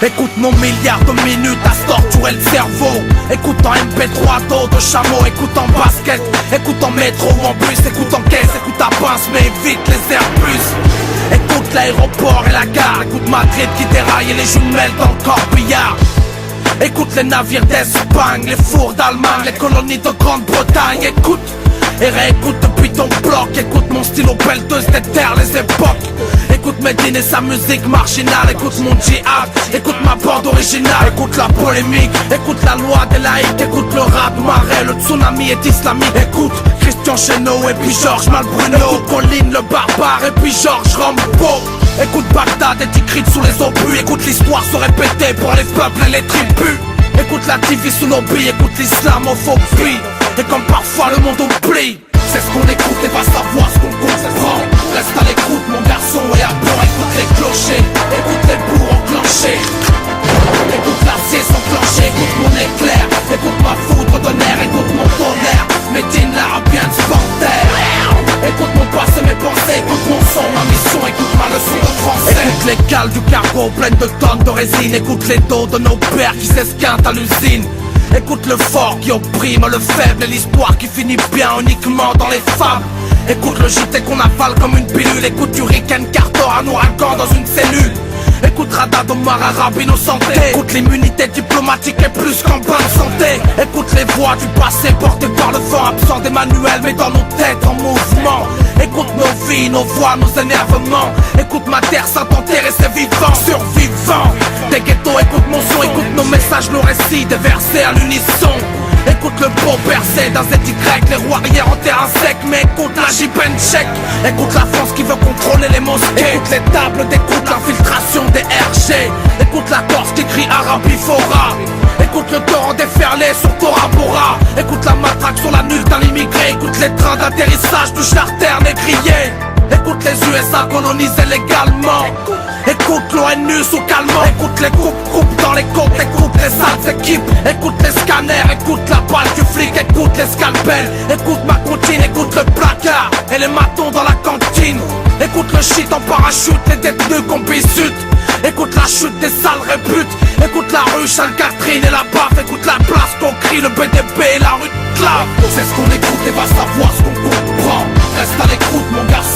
Écoute nos milliards de minutes à se torturer le cerveau. Écoute en MP3 dos de chameau. Écoute en basket, écoute en métro ou en bus. Écoute en caisse, écoute à pince, mais évite les Airbus. Écoute l'aéroport et la gare. Écoute Madrid qui déraille et les jumelles dans le corbillard. Écoute les navires d'Espagne, les fours d'Allemagne, les colonies de Grande-Bretagne. Écoute et réécoute depuis ton bloc. Écoute mon stylo pelleteuse des terres, les époques. Écoute Medine et sa musique marginale. Écoute mon djihad, écoute ma bande originale. Écoute la polémique, écoute la loi des laïcs. Écoute le rap marais, le tsunami est islamique. Écoute Christian Chesneau et puis Georges Malbruno. Écoute Colline le barbare et puis Georges Rambo. Écoute Bagdad et Tikrit sous les obus. Écoute l'histoire se répéter pour les peuples et les tribus. Écoute la TV sous nos billes, écoute l'islamophobie. Et comme parfois le monde oublie, c'est ce qu'on écoute et va savoir ce qu'on comprend. Reste à l'écoute mon garçon et à bord. Écoute les clochers, écoute les bourgs enclenchés. Écoute l'acier s'enclencher, écoute mon éclair. Écoute ma foudre de nerfs, écoute mon tonnerre. Médine l'arabienne du panthère. Écoute mon passé, mes pensées, écoute mon son, ma mission, écoute ma leçon de français. Écoute les cales du cargo pleines de tonnes de résine. Écoute les dos de nos pères qui s'esquintent à l'usine. Écoute le fort qui opprime le faible et l'histoire qui finit bien uniquement dans les fables. Écoute le JT qu'on avale comme une pilule. Écoute Hurricane Carter, un ouragan dans une cellule. Écoute Rada d'Omar Arabe innocenté. Écoute l'immunité diplomatique est plus qu'en bonne santé. Écoute les voix du passé portées par le vent, absent des manuels mais dans nos têtes en mouvement. Écoute nos vies, nos voix, nos énervements. Écoute ma terre sans enterrer ses vivants. Survivants des ghettos, écoute mon son. Écoute nos messages, nos récits, des versets à l'unisson. Écoute le beau bercé d'un ZY, les roues arrière en terrain sec. Mais écoute la Jipenchek. Écoute la France qui veut contrôler les mosquées. Écoute les tables d'écoute, l'infiltration des RG. Écoute la Corse qui crie Arabifora. Écoute le torrent déferlé sur Tora Bora. Écoute la matraque sur la nuque d'un immigré. Écoute les trains d'atterrissage du charter négrier. Écoute les USA colonisés légalement. Écoute l'ONU sous calmant. Écoute les coupes dans les côtes. Écoute les sales équipes. Écoute les scanners. Écoute la balle du flic. Écoute les scalpels. Écoute ma comptine. Écoute le placard et les matons dans la cantine. Écoute le shit en parachute. Les détenus qu'on bisute. Écoute la chute des sales réputes. Écoute la rue Sainte-Catherine et la baffe. Écoute la place qu'on crie, le BDP et la rue de Clave. C'est ce qu'on écoute et va savoir ce qu'on comprend. Reste à l'écoute mon garçon.